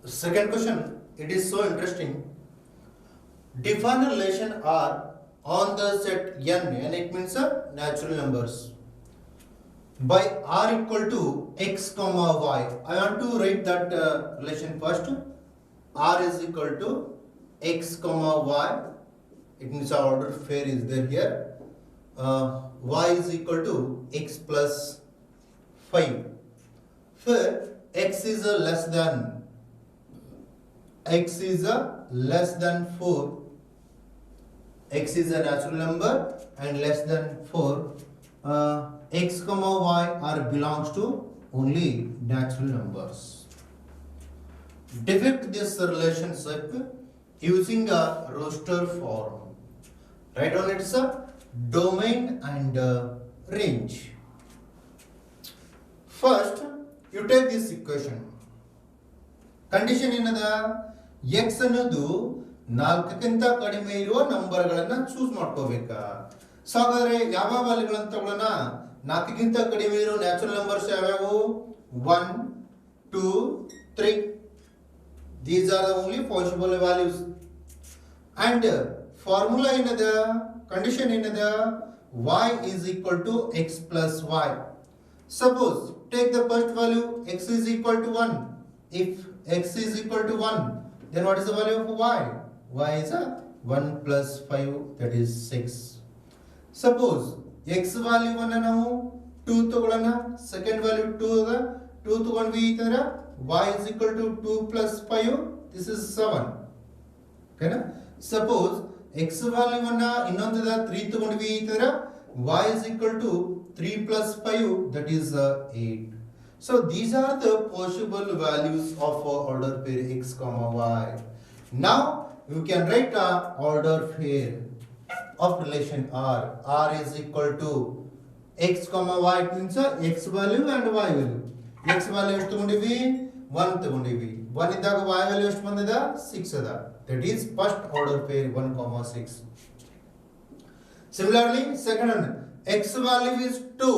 Second question, it is so interesting. Define a relation R on the set n, it means natural numbers. By R equal to x comma y. I want to write that relation first. R is equal to x comma y. It means our order pair is there here. Y is equal to x plus 5. Where x is less than 4. X is a natural number and less than 4. X comma y are belongs to only natural numbers. Depict this relationship using a roster form. Write on it's a domain and range. First, you take this equation. Condition ಏನದ x ಅನ್ನೋದು 4ಕ್ಕಿಂತ ಕಡಿಮೆ ಇರುವ ನಂಬರ್ಗಳನ್ನು choose ಮಾಡ್ಕೋಬೇಕಾ. So ಹಾಗಾದ್ರೆ ಯಾವ ವ್ಯಾಲ್ಯೂಗಳನ್ನು ತಗೊಳ್ಳೋಣ. 4ಕ್ಕಿಂತ ಕಡಿಮೆ ಇರೋ ನ್ಯಾಚುರಲ್ ನಂಬರ್ಸ್ ಯಾವ್ಯಾವು? 1 2 3. These are the only possible values. And formula ಏನದ, condition ಏನದ, y is equal to x plus y. Suppose take the first value, x is equal to 1. If x is equal to 1, then what is the value of y? Y is a 1 plus 5, that is 6. Suppose x value 1 ನಾವು 2 ತಗೊಳ್ಳೋಣ, second value 2 ಅದ, 2 ತಗೊಂಡ್ವಿ ಈ ತರ, y is equal to 2 plus 5, this is 7. ಓಕೆನಾ. Suppose x value ಅನ್ನ ಇನ್ನೊಂದದ 3 ತಗೊಂಡ್ವಿ ಈ ತರ, y is equal to 3 plus 5, that is 8. So these are the possible values of order pair x comma y. Now you can write a order pair of relation R. R is equal to x comma y, it means x value and y value. X value ಎಷ್ಟು ತಗೊಂಡಿವಿ? 1 ತಗೊಂಡಿವಿ. 1 ಇದ್ದಾಗ y value ಎಷ್ಟು ಬಂದಿದೆ? 6 ಅದ. That is first order pair 1 comma 6. Similarly, second one, x value is 2,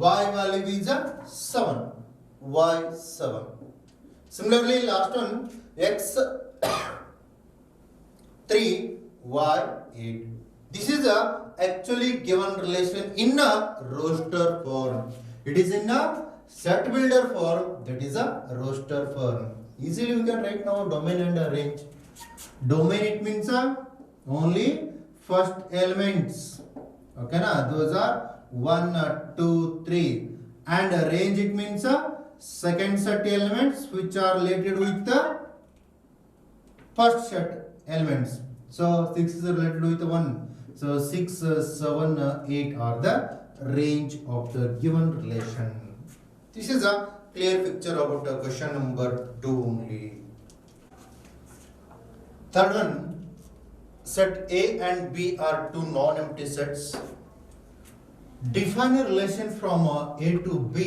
y value is 7, y 7. Similarly, last one, x 3, y 8. This is a actually given relation in a roster form. It is in a set builder form, that is a roster form. Easily we can write now domain and range. Domain, it means only first elements. Okay na, those are 1 2 3. And range, it means second set elements which are related with the first set elements. So 6 is related with 1. So 6 7 8 are the range of the given relation. This is a clear picture about question number 2 only. Third one, set A and B are two non-empty sets. Define a relation from A to B.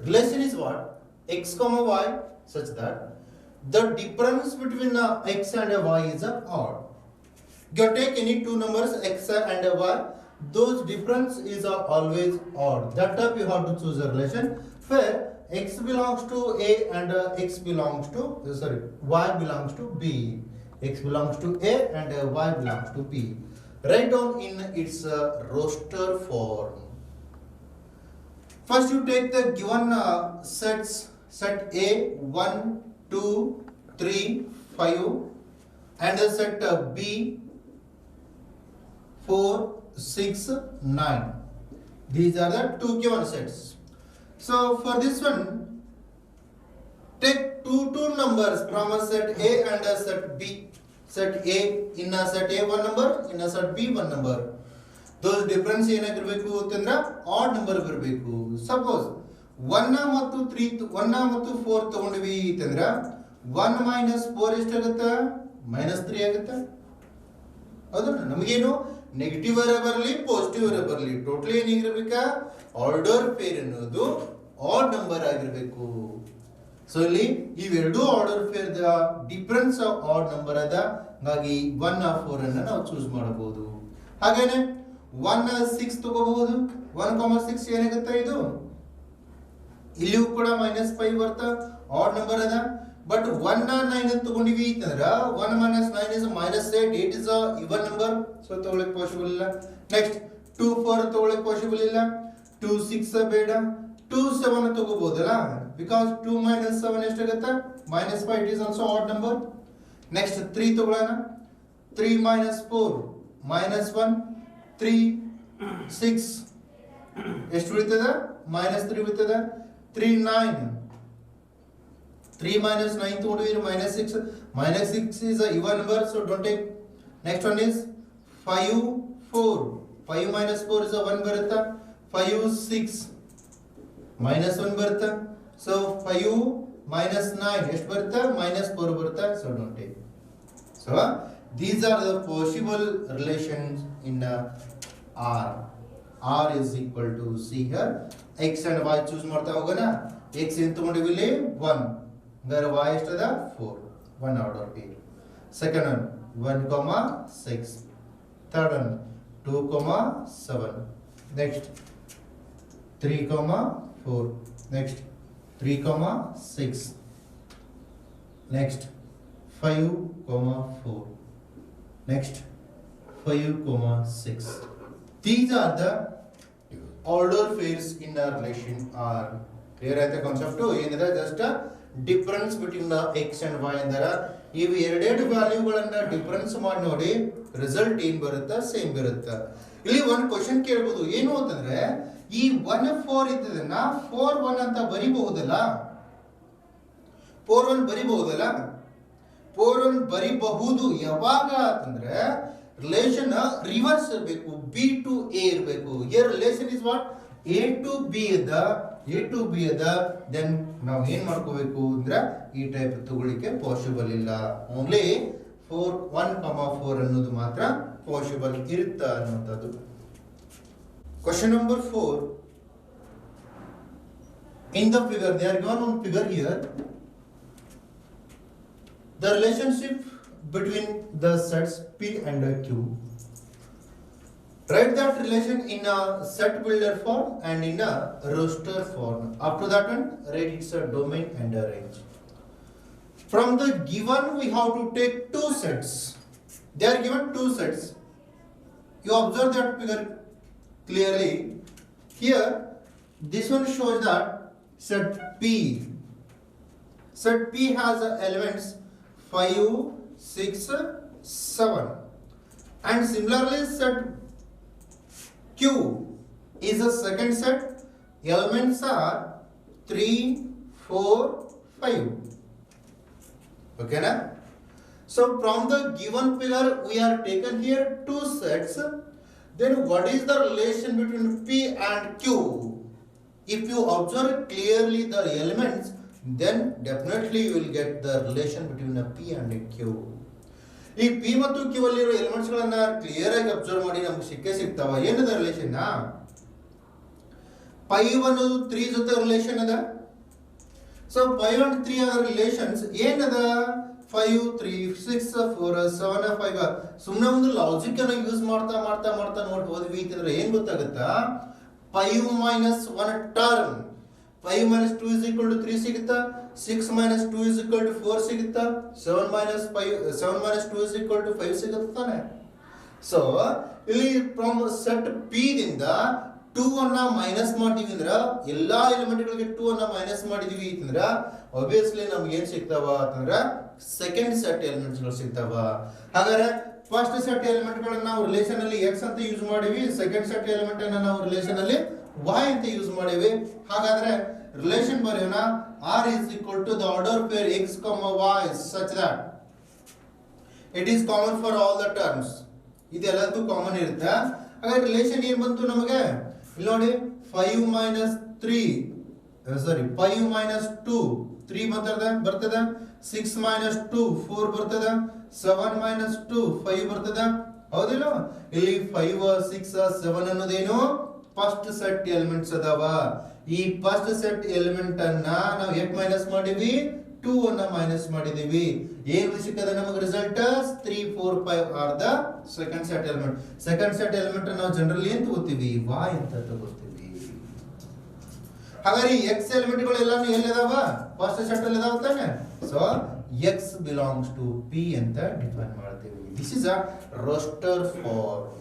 Relation is what? X comma y, such that the difference between x and y is odd. You take any two numbers x and y, those difference is always odd. That time you have to choose a relation where x belongs to A and y belongs to B. X belongs to A and y belongs to B. Write down in its roster form. First you take the given sets, set A 1 2 3 5 and the set B 4 6 9. These are the two given sets. So for this one, take two numbers from a set A and a set B. Set A, in a set A one number, in a set B one number. Those difference ಏನಾಗಿರಬೇಕು ಅಂತಂದ್ರೆ odd number ಬರಬೇಕು. Suppose 1 ಮತ್ತು 4 ತಗೊಂಡ್ವಿ ಅಂತಂದ್ರೆ 1 minus 4 ಎಷ್ಟಾಗುತ್ತೆ? -3 ಆಗುತ್ತೆ. ಹೌದಾ? ನಮಗೇನು ನೆಗೆಟಿವ್ ಅವರೇ ಬರಲಿ ಪಾಸಿಟಿವ್ ಅವರೇ ಬರಲಿ, ಟೋಟಲಿ ಏನಿರಬೇಕಾ? ಆರ್ಡರ್ ಪೇರ್ ಅನ್ನೋದು ಆಡ್ ನಂಬರ್ ಆಗಿರಬೇಕು. ಸೊ ಇಲ್ಲಿ ಇವೆರಡು order pair the difference of odd number ಅದ, ಹಾಗಾಗಿ 1 4 ಅನ್ನು ನಾವು ಚೂಸ್ ಮಾಡಬಹುದು. ಹಾಗೇನೆ 1 6 ತಗೋಬಹುದು. 1 6 ಏನಾಗುತ್ತೆ? ಇದು ಇಲ್ಲಿಯೂ ಕೂಡ -5 ಬರ್ತಾ ಆಡ್ ನಂಬರ್ ಅದ ಬಟ್ 1 9 ಅಂತ ತಗೊಂಡಿವಿ ಅಂತಂದ್ರ 1 - 9 is -8 8 is a even number so ತಗೊಳ್ಳಕ್ಕೆ ಪಾಸಿಬಲ್ ಇಲ್ಲ ನೆಕ್ಸ್ಟ್ 2 4 ತಗೊಳ್ಳಕ್ಕೆ ಪಾಸಿಬಲ್ ಇಲ್ಲ 2 6 ಬೇಡ 2 7 ತಗೋಬಹುದಲ್ಲ ಬಿಕಾಸ್ 2 - 7 ಎಷ್ಟಾಗುತ್ತೆ -5 it is also odd number next 3 ತಗೊಳ್ಳೋಣ 3 - 4 -1 3 6 ಎಷ್ಟು ಉಳಿತದ -3 ಉಳಿತದ 3 9 3 - 9 ತಗೊಂಡ್ವಿ -6 -6 is a even number so don't take next one is 5 4 5 - 4 is a 1 ಬರುತ್ತಾ 5 6 -1 ಬರುತ್ತಾ so 5 - 9 ಎಷ್ಟು ಬರುತ್ತಾ -4 ಬರುತ್ತಾ so don't take so these are the possible relations in R R is equal to see here x and y choose ಮಾಡ್ತಾ ಹೋಗೋಣ x ಏನು ತಗೊಂಡಿವಿ ಇಲ್ಲಿ 1 There y ಎಷ್ಟದ 4 1 out of 8 second one 1,6 third one 2,7 next 3,4 next 3,6 next 5,4 next 5,6 these are the order pairs in a relation R clear ಆಯ್ತಾ concept ಏನಿದೆ just difference between x and y ಅಂದರ ಇವು ಎರಡೆರಡು ವ್ಯಾಲ್ಯೂಗಳನ್ನ difference ಮಾಡಿ ನೋಡಿ result ಏನ್ ಬರುತ್ತಾ same ಬರುತ್ತಾ ಇಲ್ಲಿ ಒಂದು ಕ್ವೆಶ್ಚನ್ ಕೇಳಬಹುದು ಏನು ಅಂತಂದ್ರೆ ಈ 1 4 ಇದ್ದದನ್ನ 4 1 ಅಂತ ಬರಿಬಹುದಲ್ಲ 4 1 ಬರಿಬಹುದಲ್ಲ 4 1 ಬರಿಬಹುದು ಯಾವಾಗ ಅಂತಂದ್ರೆ ರಿಲೇಶನ್ ರಿವರ್ಸ್ ಇರಬೇಕು b to a ಇರಬೇಕು here relation is what a to b ಇದ್ದ a to b ಅದ ದೆನ್ ನಾವು ಏನ್ ಮಾಡ್ಕೋಬೇಕು ಅಂದ್ರೆ ಈ ಟೈಪ್ ತಗೊಳ್ಳಿಕ್ಕೆ ಪಾಸಿಬಲ್ ಇಲ್ಲ ಓನ್ಲಿ 1,4 ಅನ್ನೋದು ಮಾತ್ರ ಪಾಸಿಬಲ್ ಇರುತ್ತ ಅನ್ನುವಂಥದ್ದು question number 4 in the figure they are given on figure here the relationship between the sets p and q write that relation in a set builder form and in a roster form. Up to that one, write its a domain and a range. From the given, we have to take two sets. They are given two sets. You observe that figure clearly. Here, this one shows that set P. Set P has elements 5, 6, 7. And similarly, set Q is a second set. Elements are 3, 4, 5. Okay, na? So from the given figure, we are taken here two sets. Then what is the relation between P and Q? If you observe clearly the elements, then definitely you will get the relation between a P and a Q. ಈ P ಮತ್ತು Q ಅಲ್ಲಿರೋ elements ಗಳನ್ನ clear ಆಗಿ observe ಮಾಡಿ ನಮ್ಗೆ ಸಿಗ್ತಾವ ಏನದ relation 5 ಅನ್ನೋದು 3 ಜೊತೆ ರಿಲೇಷನ್ ಅದ ಸೊ 5 and 3 ಅದರ ರಿಲೇಷನ್ಸ್ ಏನದ 5 3 6 4 7 5 ಸುಮ್ಮನೆ ಒಂದು ಲಾಜಿಕ್ ಅನ್ನು ಯೂಸ್ ಮಾಡ್ತಾ ನೋಡಿ ಹೋದ್ವಿ ಅಂತಂದ್ರೆ ಏನ್ ಗೊತ್ತಾಗುತ್ತಾ 5 - 1 ಟರ್ಮ್ 5 - 2 is equal to 3 ಸಿಗುತ್ತಾ 6 - 2 is equal to 4 ಸಿಗುತ್ತಾ 7 - 2 is equal to 5 ಸಿಗುತ್ತೆ ತಾನೆ ಸೊ ಇಲ್ಲಿ ಫ್ರಮ್ ಸೆಟ್ ಪಿ ದಿಂದ 2 ಅನ್ನ ಮೈನಸ್ ಮಾಡ್ತೀವಿ ಅಂದ್ರೆ ಎಲ್ಲಾ ಎಲಿಮೆಂಟ್ ಗಳಿಗೆ 2 ಅನ್ನ ಮೈನಸ್ ಮಾಡಿದೀವಿ ಅಂತಂದ್ರೆ obviously ನಮಗೆ ಏನ್ ಸಿಗ್ತಾವ ಅಂತಂದ್ರೆ ಸೆಕೆಂಡ್ ಸೆಟ್ ಎಲಿಮೆಂಟ್ಸ್ ಗಳು ಸಿಗ್ತಾವ ಹಾಗಾದ್ರೆ ಫಸ್ಟ್ ಸೆಟ್ ಎಲಿಮೆಂಟ್ ಗಳನ್ನ ನಾವು ರಿಲೇಶನ್ ಅಲ್ಲಿ x ಅಂತ ಯೂಸ್ ಮಾಡಿವಿ ಸೆಕೆಂಡ್ ಸೆಟ್ ಎಲಿಮೆಂಟ್ ಅನ್ನ ನಾವು ರಿಲೇಶನ್ ಅಲ್ಲಿ y ಅಂತ ಯೂಸ್ ಮಾಡಿವಿ ಹಾಗಾದ್ರೆ ರಿಲೇಶನ್ ಬರೆಯೋಣ R is equal to the order pair x, y such that it is common for all the terms ಇದೆಲ್ಲದೂ ಕಾಮನ್ ಇರುತ್ತೆ ಹಾಗಾದ್ರೆ ರಿಲೇಶನ್ ಏನು ಬಂತು ನಮಗೆ ಇಲ್ಲಿ ನೋಡಿ 5 - 3 5 - 2 3 ಬರ್ತದೆ 6 - 2 4 ಬರ್ತದೆ 7 - 2 5 ಬರ್ತದೆ ಹೌದಿಲ್ಲ ಇಲ್ಲಿ 5 6 7 ಅನ್ನೋದೇನು ಫಸ್ಟ್ ಸೆಟ್ ಎಲಿಮೆಂಟ್ಸ್ ಅದಾವ ಈ ಫಸ್ಟ್ ಸೆಟ್ ಎಲಿಮೆಂಟ್ ಅನ್ನ ನಾವು ಎಷ್ಟು ಮೈನಸ್ ಮಾಡಿವಿ 2 ಅನ್ನ ಮೈನಸ್ ಮಾಡಿದೀವಿ ಏನು ಸಿಕ್ಕದ ನಮಗೆ result 3 4 5 are the second set element ನಾವು ಜನರಲಿ ಏನು ತಗೋತೀವಿ y ಅಂತ ತಗೋತೀವಿ ಹಾಗಾದ್ರೆ ಈ x ಎಲಿಮೆಂಟ್ಗಳು ಎಲ್ಲಾನು ಎಲ್ಲಿದಾವ ಫಸ್ಟ್ ಸೆಟ್ ಅಲ್ಲಿ ಇದಾವ ತಾನೆ so x belongs to p ಅಂತ ಡಿಫೈನ್ ಮಾಡ್ತೀವಿ this is a roster form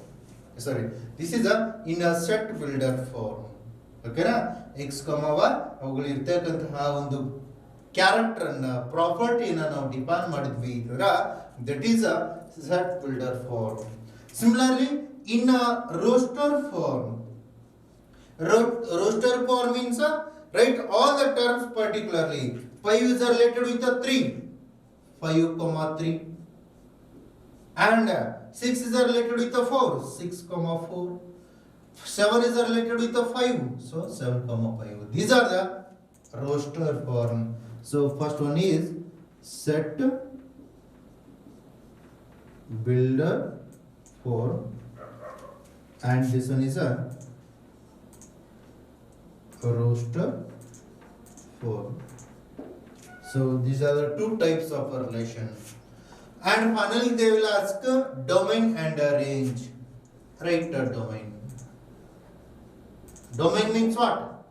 sorry this is a in a set builder form ಓಕೆನಾ x y ಅವುಗಳು ಇರ್ತಕ್ಕಂತಹ ಒಂದು ಕ್ಯಾರೆಕ್ಟರ್ ಅನ್ನ ಪ್ರಾಪರ್ಟಿನ ನಾವು ಡಿಫೈನ್ ಮಾಡಿದ್ವಿ ಇದರ that is a set builder form similarly in a roster form roster form means write all the terms particularly 5 is related with the 3 5 comma 3 and 6 is related with the 4 6 comma 4 7 is related with the 5 so 7 comma 5 these are the roster form so first one is set builder form and this one is a roster form so these are the two types of a relation and finally they will ask domain and a range write a domain means what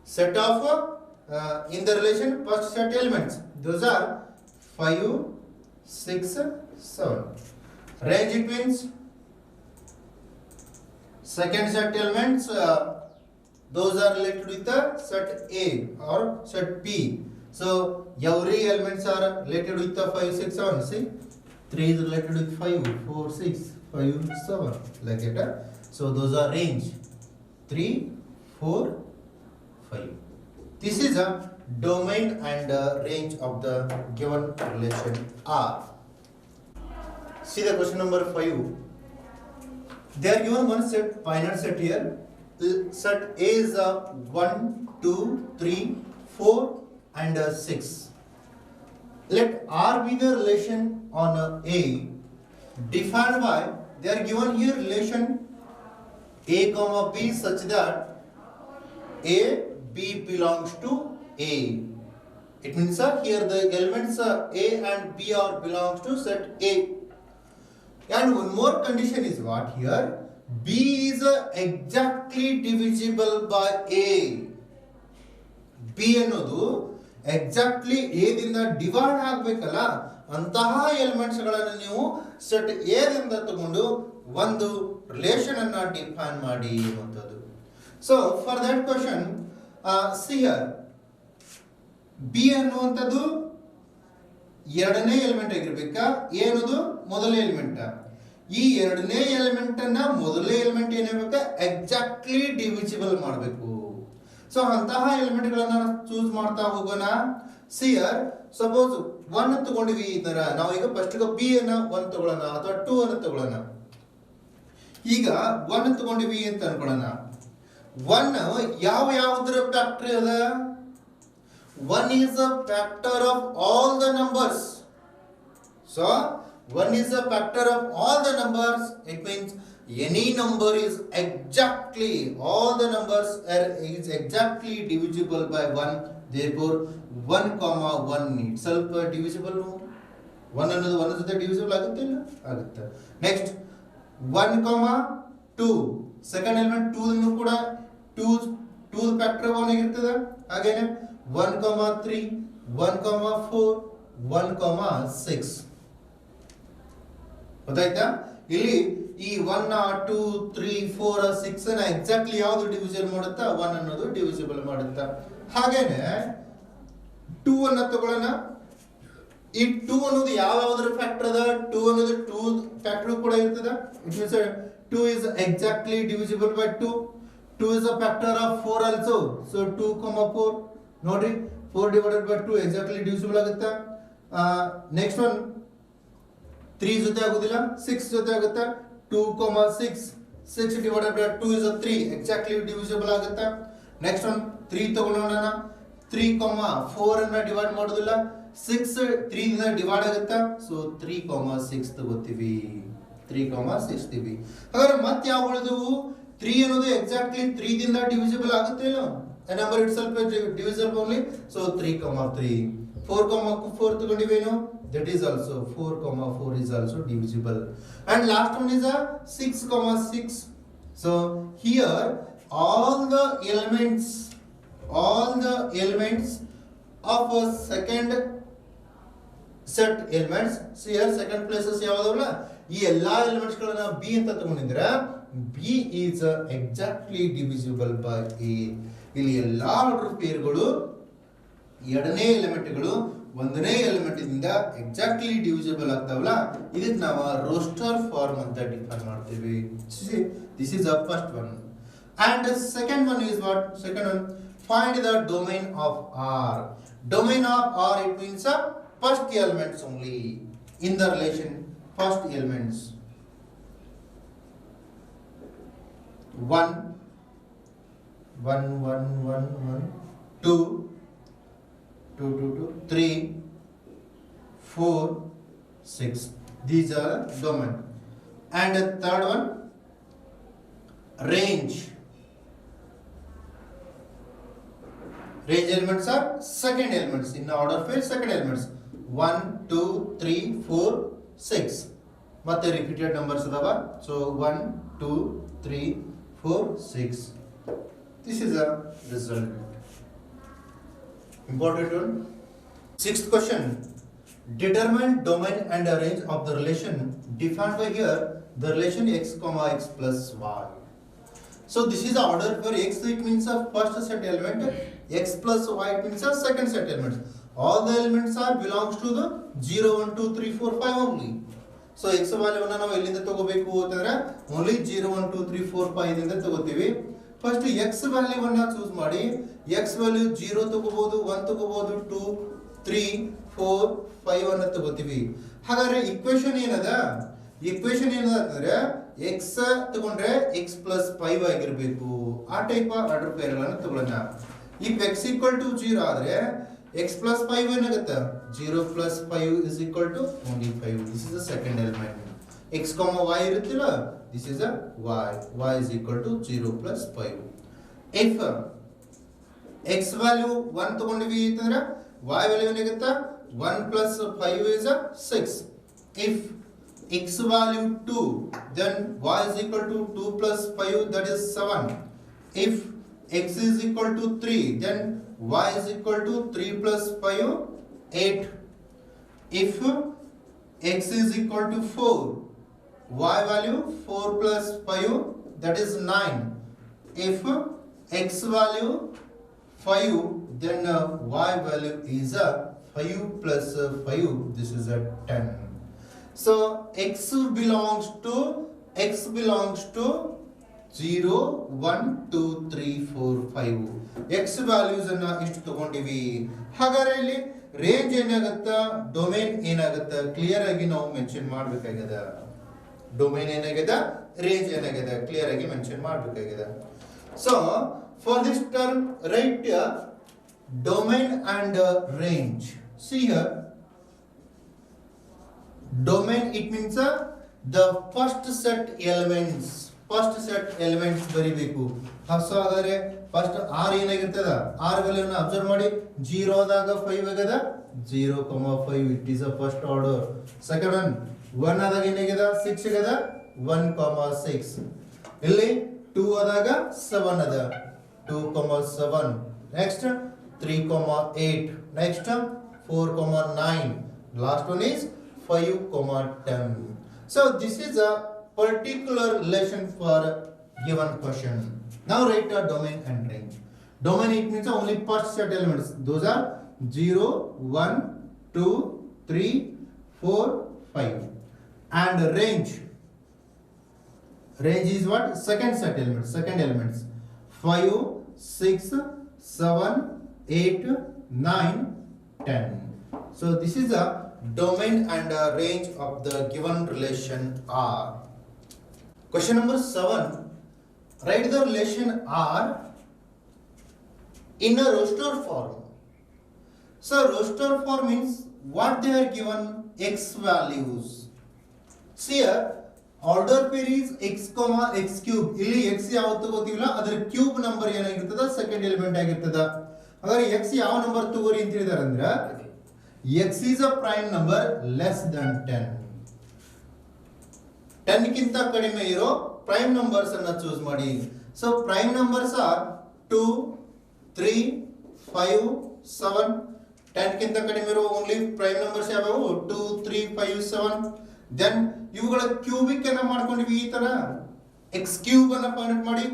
set of in the relation first set elements those are 5 6 7 range it means second set elements those are related with the set A or set P. So every elements are related with the 5, 6, 7. See, 3 is related with 5, 4, 6, 5, 7. Like that. So those are range 3, 4, 5. This is a domain and range of the given relation R. See the question number 5. They are given one set, binary set here. Set A is 1, 2, 3, 4 and 6. Let R be the relation on A defined by they are given here relation A comma B such that A B belongs to A. It means here the elements A and B are belongs to set A. And one more condition is what here B is exactly divisible by A. B ಅನ್ನೋದು exactly A ದಿಂದ divide ಆಗಬೇಕಲ್ಲ ಅಂತಹ elements ಗಳನ್ನು ನೀವು set A ದಿಂದ ತಗೊಂಡು ಒಂದು relation ಅನ್ನ define ಮಾಡಿ ಅನ್ನುವಂಥದ್ದು so for that question see here B ಅನ್ನುವಂಥದ್ದು ಎರಡನೇ ಎಲಿಮೆಂಟ್ ಆಗಿರ್ಬೇಕಾ A ಅನ್ನೋದು ಮೊದಲನೇ ಎಲಿಮೆಂಟ್ ಈ ಎರಡನೇ ಎಲಿಮೆಂಟ್ ಅನ್ನ ಮೊದಲನೇ ಎಲಿಮೆಂಟ್ ಏನಾಗಬೇಕು ಎಕ್ಸಾಕ್ಟ್ಲಿ ಡಿವಿಸಿಬಲ್ ಮಾಡಬೇಕು ಸೊ ಅಂತಹ ಎಲಿಮೆಂಟ್ ಗಳನ್ನ ಚೂಸ್ ಮಾಡ್ತಾ ಹೋಗೋಣ ಸಿಯರ್ ಸಪೋಸ್ 1 ತಗೊಂಡಿವಿ ಇದರ ನಾವು ಈಗ ಫಸ್ಟ್ ಬಿ ಅನ್ನ 1 ತಗೊಳ್ಳೋಣ ಅಥವಾ 2 ಅನ್ನ ತಗೊಳ್ಳೋಣ ಈಗ 1 ತಗೊಂಡಿವಿ ಅಂತ ಅನ್ಕೊಳ್ಳೋಣ 1 ಯಾವುದರ ಫ್ಯಾಕ್ಟರ್ ಅದ 1 is a factor of all the numbers so 1 is a factor of all the numbers it means any number is exactly all the numbers is exactly divisible by 1 therefore 1 comma 1 itself divisible 1 ಅನ್ನೋದು 1 ಜೊತೆ divisible ಆಗುತ್ತೆ ಇಲ್ಲ ಆಗುತ್ತೆ next 1 comma 2 second element 2 ಅನ್ನು ಕೂಡ 2 factor 1 ಆಗಿರ್ತದೆ ಹಾಗೇನೇ 1 comma 3 1 comma 4 1 comma 6 ಗೊತ್ತಾಯ್ತಾ ಇಲ್ಲಿ ಈ 1 2 3 4 6 ಅನ್ನ ಎಕ್ಸಾಕ್ಟ್ಲಿ ಯಾವುದು ಡಿವಿಷನ್ ಮಾಡುತ್ತಾ 1 ಅನ್ನೋದು ಡಿವಿಸಿಬಲ್ ಮಾಡುತ್ತಾ ಹಾಗೇನೆ 2 ಅನ್ನ ತಗೊಳ್ಳೋಣ ಈ 2 ಅನ್ನೋದು ಯಾವ್ಯಾವುದರ ಫ್ಯಾಕ್ಟರ್ ಅದ 2 ಅನ್ನೋದು 2 ಫ್ಯಾಕ್ಟರ್ ಕೂಡ ಇರ್ತದ it means 2 is exactly divisible by 2 2 is a factor of 4 also so 2 4 ನೋಡ್ರಿ 4 divided by 2 exactly divisible ಆಗುತ್ತಾ ನೆಕ್ಸ್ಟ್ ಒನ್ 3 ಜೊತೆ ಆಗುದಿಲ್ಲ 6 ಜೊತೆ ಆಗುತ್ತಾ 2 6 6 divided by 2 is a 3 exactly divisible ಆಗುತ್ತಾ ನೆಕ್ಸ್ಟ್ ಒನ್ 3 ತಗೊಳ್ಳೋಣ 3 4 ಅನ್ನ ಡಿವೈಡ್ ಮಾಡೋದಿಲ್ಲ 6 3 ದಿಂದ ಡಿವೈಡ್ ಆಗುತ್ತಾ ಸೊ 3 6 ತಗೋತೀವಿ 3 6 ತೀವಿ ಹಾಗಾದ್ರೆ ಮತ್ತೆ ಯಾವ ಉಳಿದವು 3 ಅನ್ನೋದು ಎಕ್ಸಾಕ್ಟ್ಲಿ 3 ದಿಂದ ಡಿವಿಸಿಬಲ್ ಆಗುತ್ತೆ ಇಲ್ಲ a number itself is divisible only so 3 3 4 4 ತಗೊಂಡಿವೇನು that is also 4 4 is also divisible and last one is a 6 6 so here all the elements all the elements of a second set elements. So here second places ಯಾವದವಲ್ಲ ಈ ಎಲ್ಲಾ elements ಗಳನ್ನ b ಅಂತ ತಗೊಂಡಿದ್ರೆ b is exactly divisible by a. ಇಲ್ಲಿ ಎಲ್ಲಾ order ಪೇರ್ಗಳು ಎರಡನೇ ಎಲಿಮೆಂಟ್ಗಳು ಒಂದನೇ element ಇಂದ exactly divisible ಆಗ್ತಾವಲ್ಲ ಇದಕ್ಕೆ ನಾವು ರೋಸ್ಟರ್ ಫಾರ್ಮ್ ಅಂತ ಡಿಫೈನ್ ಮಾಡ್ತೀವಿ. This is the first one. And the second one is what? Second one, find the domain of R. Domain of R, it means first elements only in the relation first elements. 1 1 1 1 1 2 2 2 2 3 4 6. These are domain. And the third one, range. Range elements are second elements in order of second elements. 1 2 3 4 6. ಮತ್ತೆ repeated numbers ಅದವ. So 1 2 3 4 6. This is a result. Important one. Sixth question. Determine domain and range of the relation defined by here the relation x comma x plus y. So this is the order for x, it means a first set element, x plus y it means a second set element. All the elements are belongs to the 0 1 2 3 4 5 only. So x value ನಾವು ಎಲ್ಲಿಂದ ತಗೋಬೇಕು ಅಂತಂದ್ರೆ only 0 1 2 3 4 5 ಇಂದ ತಗೋತೀವಿ. First x value ಅನ್ನ choose ಮಾಡಿ x value 0 ತಗೋಬಹುದು 1 ತಗೋಬಹುದು 2 3 4 5 ಅನ್ನು ತಗೋತೀವಿ. ಹಾಗಾದ್ರೆ ಇಕ್ವೇಶನ್ ಏನದ ಅಂದ್ರೆ x ತಗೊಂಡ್ರೆ x plus 5 ಆಗಿರಬೇಕು. ಆ ಟೈಪ್ ಆರ್ಡರ್ ಪೇರ್ ಗಳನ್ನು ತಗೊಳ್ಳೋಣ. if x equal to 0 ಆದ್ರೆ x plus 5 ಏನಾಗುತ್ತೆ 0 plus 5 is equal to only 5. This is the second element. x comma y ಇರುತ್ತಿಲ್ಲ, this is a y is equal to 0 plus 5. if x value 1 ತಗೊಂಡಿವಿ ಅಂತಂದ್ರೆ y value ಏನಾಗುತ್ತೆ 1 plus 5 is a 6. if x value 2, then y is equal to 2 plus 5, that is 7. if x is equal to 3, then y is equal to 3 plus 5 8. if x is equal to 4, y value 4 plus 5, that is 9. if x value 5, then y value is 5 plus 5, this is a 10. So x belongs to 0 1 2 3 4 5. x values ಅನ್ನ ಇಷ್ಟು ತಗೊಂಡಿವಿ. ಹಾಗಾದ್ರೆ ಇಲ್ಲಿ range ಏನಾಗುತ್ತೆ domain ಏನಾಗುತ್ತೆ clear ಆಗಿ ನಾವು mention ಮಾಡಬೇಕಾಗಿದೆ. Domain ಏನಾಗಿದೆ ರೇಂಜ್ ಏನಾಗಿದೆ ಕ್ಲಿಯರ್ ಆಗಿ ಮೆನ್ಷನ್ ಮಾಡಬೇಕಾಗಿದೆ. So for this term right domain and range. see here, domain it means the first set elements ಬರಿಬೇಕು. ಸೊ ಹಾಗಾದ್ರೆ ಫಸ್ಟ್ r ಏನಾಗಿರ್ತದ r ವ್ಯಾಲ್ಯೂ ಅನ್ನು ಅಬ್ಸರ್ವ್ ಮಾಡಿ 0 ಆದಾಗ 5 ಆಗದ 0,5 it is a first order. Second one 1 ಆದಾಗ ಏನಾಗಿದೆ 6 ಆಗದ 1,6. ಇಲ್ಲಿ 2 ಆದಾಗ 7 ಅದ 2,7. Next 3,8. Next 4,9. last one is 5,10. so this is a particular relation for given question. now write a domain and range. domain it means only first set elements, those are 0 1 2 3 4 5. and range is what second set elements 5 6 7 8 9 10. so this is a domain and range of the given relation R. Question number 7. Write the relation R in a roster form. So roster form means what they are given x values. See here, order pair is x comma x cube. ಇಲ್ಲಿ x ಯಾವುದು ತಗೋತೀವಲ್ಲ ಅದರ cube number ಏನಾಗಿರ್ತದ second element ಆಗಿರ್ತದ. ಹಾಗಾದ್ರೆ x ಯಾವ number ತಗೋರಿ ಅಂತ ಹೇಳಿದಾರೆ ಅಂದ್ರೆ x is a prime number less than 10. 10 ಗಿಂತ ಕಡಿಮೆ ಇರೋ ಪ್ರೈಮ್ ನಂಬರ್ಸ್ ಅನ್ನು ಚೂಸ್ ಮಾಡಿ. ಸೊ ಪ್ರೈಮ್ ನಂಬರ್ಸ್ ಆರ್ 2 3 5 7 10 ಗಿಂತ ಕಡಿಮೆ ಇರುವ ಓನ್ಲಿ ಪ್ರೈಮ್ ನಂಬರ್ಸ್ ಯಾವ್ಯಾವು 2 3 5 7 ದೆನ್ ಇವುಗಳ ಕ್ಯೂಬಿಕ್ ಅನ್ನ ಮಾಡ್ಕೊಂಡಿವಿ ಈ ತರ x ಕ್ಯೂಬ್ ಅನ್ನ ಫೈಂಡ್ ಮಾಡಿ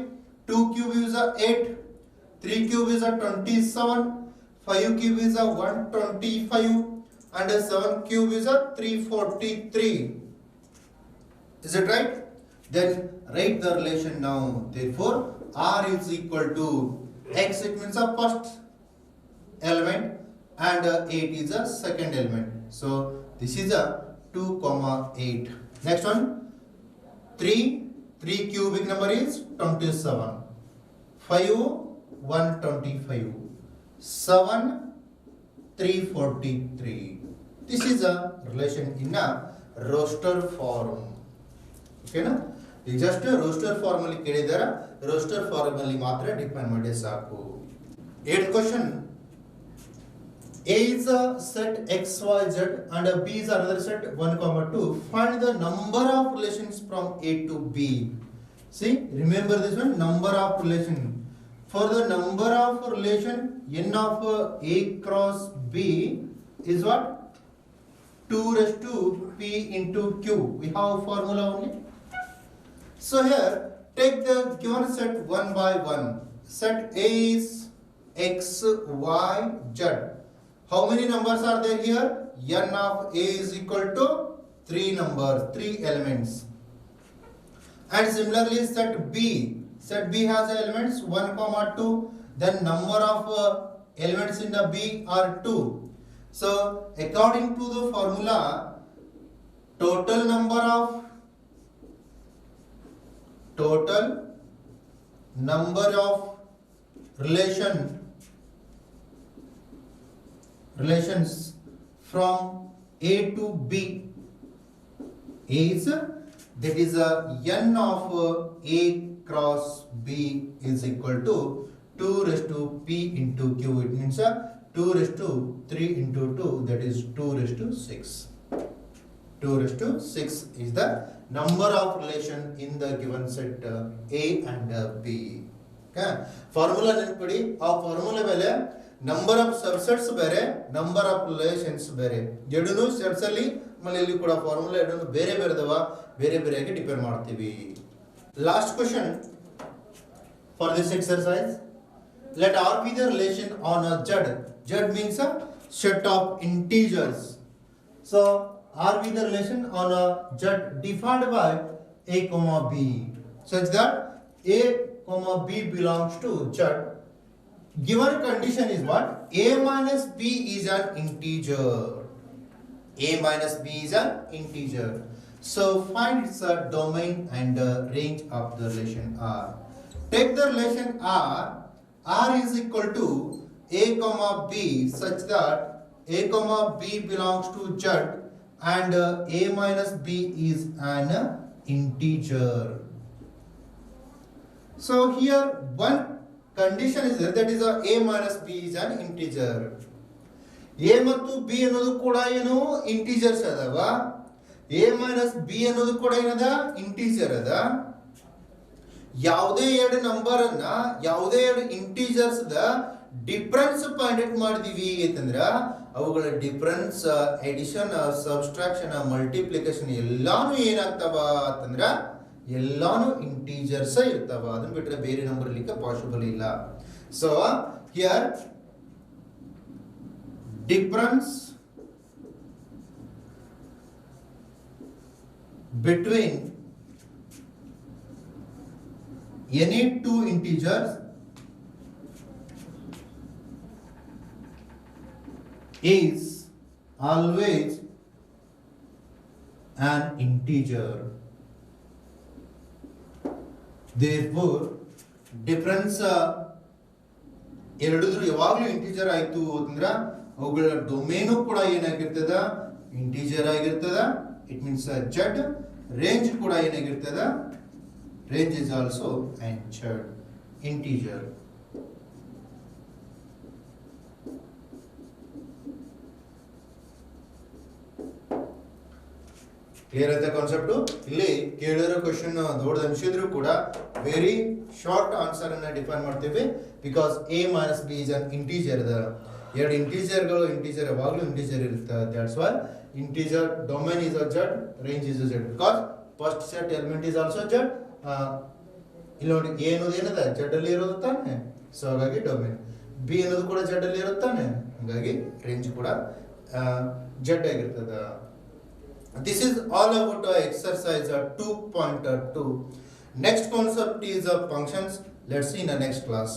2 cube is 8 3 cube is 27 5 cube is 125 and 7 cube is 343. Is it right? Then write the relation now. Therefore r is equal to x, it means the first element, and 8 is the second element. So this is a 2, 8. Next one, 3 cubic number is 27, 5 125, 7 343. This is a relation in a roster form. Okay na? ಈಗ just roster form ಅಲ್ಲಿ ಕೇಳಿದಾರ, roster form ಅಲ್ಲಿ ಮಾತ್ರ depend ಮಾಡಿ ಸಾಕು. 8th question. A is a set XYZ and B is another set 1, 2. Find the number of relations from A to B. See, remember this one, number of relation. For the number of relation n of A cross B is what? 2 raised to P into Q. We have formula only. So here, take the given set one by one. Set A is X, Y, Z. How many numbers are there here? N of A is equal to 3 numbers, 3 elements. And similarly, set B. Set B has elements 1, 2. Then number of elements in the B are 2. So according to the formula, total number of relations from A to B is, that is n of A cross B is equal to 2 raised to P into Q. It means 2 raised to 3 into 2, that is 2 raised to 6. 2 raised to 6 is the number of relation in the given set A and B. Okay? Formula ನೆನಪಿಡಿ. ಆ formula ಮೇಲೆ number of subsets ಬೇರೆ, number of relations ಬೇರೆ. ಎರಡೂ sets ಅಲ್ಲಿ ಇಲ್ಲಿ ಕೂಡ formula ಎರಡೂ ಬೇರೆ ಬೇರೆ ಇದಾವ, ಬೇರೆ ಬೇರೆಯಾಗಿ ಡಿಪೆಂಡ್ ಮಾಡ್ತೀವಿ. Last question for this exercise. Let R be the relation on a Z. Z means a set of integers. So R be the relation on a Z defined by A, B, such that A, B belongs to Z. Given condition is what? A minus B is an integer. A minus B is an integer. So find its domain and range of the relation R. Take the relation R. R is equal to A, B such that A, B belongs to Z and A minus B is an integer. So here one condition is there, that is A minus B is an integer. A ಮತ್ತು B ಅನ್ನೋದು ಕೂಡ ಏನು integers ಅದಾವ. A minus B ಅನ್ನೋದು ಕೂಡ ಏನದ integer ಅದ. ಯಾವುದೇ ಎರಡು ನಂಬರ್ ಅನ್ನ, ಯಾವುದೇ ಎರಡು integers the difference find out ಮಾಡಿದೀವಿ ಅಂತಂದ್ರ ಅವುಗಳ ಡಿಫರೆನ್ಸ್, ಎಡಿಷನ್, ಸಬ್ಸ್ಟ್ರಾಕ್ಷನ್, ಮಲ್ಟಿಪ್ಲಿಕೇಶನ್ ಎಲ್ಲಾನು ಏನಾಗ್ತಾವ ಅಂತಂದ್ರ ಎಲ್ಲಾನು ಇಂಟಿಜರ್ಸ್ ಇರ್ತಾವ. ಅದನ್ನ ಬಿಟ್ರೆ ಬೇರೆ ನಂಬರ್ ಇರ್ಲಿಕ್ಕೆ ಪಾಸಿಬಲ್ ಇಲ್ಲ. So here difference between any two integers is always an integer. Therefore difference ಎರಡೂ ಯಾವಾಗಲೂ ಇಂಟಿಜರ್ ಆಯ್ತು ಅಂತಂದ್ರ ಅವುಗಳ ಡೊಮೇನು ಕೂಡ ಏನಾಗಿರ್ತದ, ಇಂಟಿಜರ್ ಆಗಿರ್ತದ. It means Z. ರೇಂಜ್ ಕೂಡ ಏನಾಗಿರ್ತದ, range is also an integer. Clear ಆಯ್ತಾ ಕಾನ್ಸೆಪ್ಟ್? ಇಲ್ಲಿ ಕೇಳಿರೋ ಕ್ವಶನ್ ದೊಡ್ಡದು ಅನ್ಸಿದ್ರು ಕೂಡ ವೆರಿ ಶಾರ್ಟ್ ಆನ್ಸರ್ ಅನ್ನ ಡಿಫೈನ್ ಮಾಡ್ತೀವಿ because a minus b is an integer ಅದ ಎರಡು ಇಂಟೀಜರ್ಗಳು ಇಂಟೀಜರ್ ಯಾವಾಗಲೂ ಇಂಟೀಜರ್ ಇರುತ್ತೆ that's why integer domain is a Z range is a Z because first set element is also Z ಇಲ್ಲಿ ನೋಡಿ a ಅನ್ನೋದು ಏನದ ಜಡ್ ಅಲ್ಲಿ ಇರೋದು ತಾನೆ ಸೊ ಹಾಗಾಗಿ ಡೊಮೇನ್ b ಅನ್ನೋದು ಕೂಡ ಜಡ್ ಅಲ್ಲಿ ಇರುತ್ತಾನೆ ಹಾಗಾಗಿ ರೇಂಜ್ ಕೂಡ ಜಡ್ ಆಗಿರ್ತದ this is all about exercise 2.2 next concept is functions let's see in the next class